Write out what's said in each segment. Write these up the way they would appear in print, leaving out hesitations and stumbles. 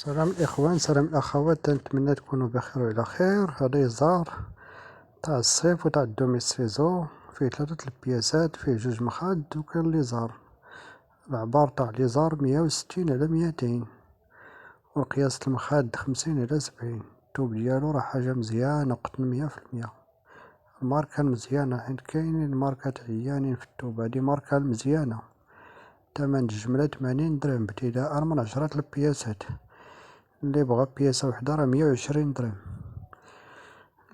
سلام الإخوان، سلام الأخوات، نتمنى تكونوا بخير وعلى خير. هذا يزار تاع الصيف وتاع الدومي سيزو، فيه 3 البياسات، فيه 2 مخاد وكان ليزار. العبار تاع ليزار 160 على 200، وقياس المخاد 50 على 70. التوب ديالو راه حاجة مزيانة قطن 100%. الماركة مزيانة، حيت كاينين ماركات عيانين في التوب، هادي ماركة مزيانة. تمن الجملة 80 درهم ابتداء من 10 البياسات. اللي بغا بياسة وحدة راه 120 درهم،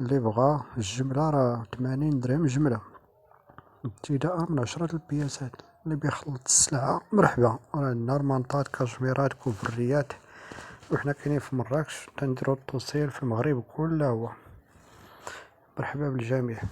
اللي بغا الجملة راه 80 درهم جملة ابتداء من 10 البياسات. اللي بيخلط السلعة مرحبا. راه عندنا رمانطات، كاشميرات، كوفريات، وحنا كاينين في مراكش، تنديرو التوصيل في المغرب كله. هو مرحبا بالجميع.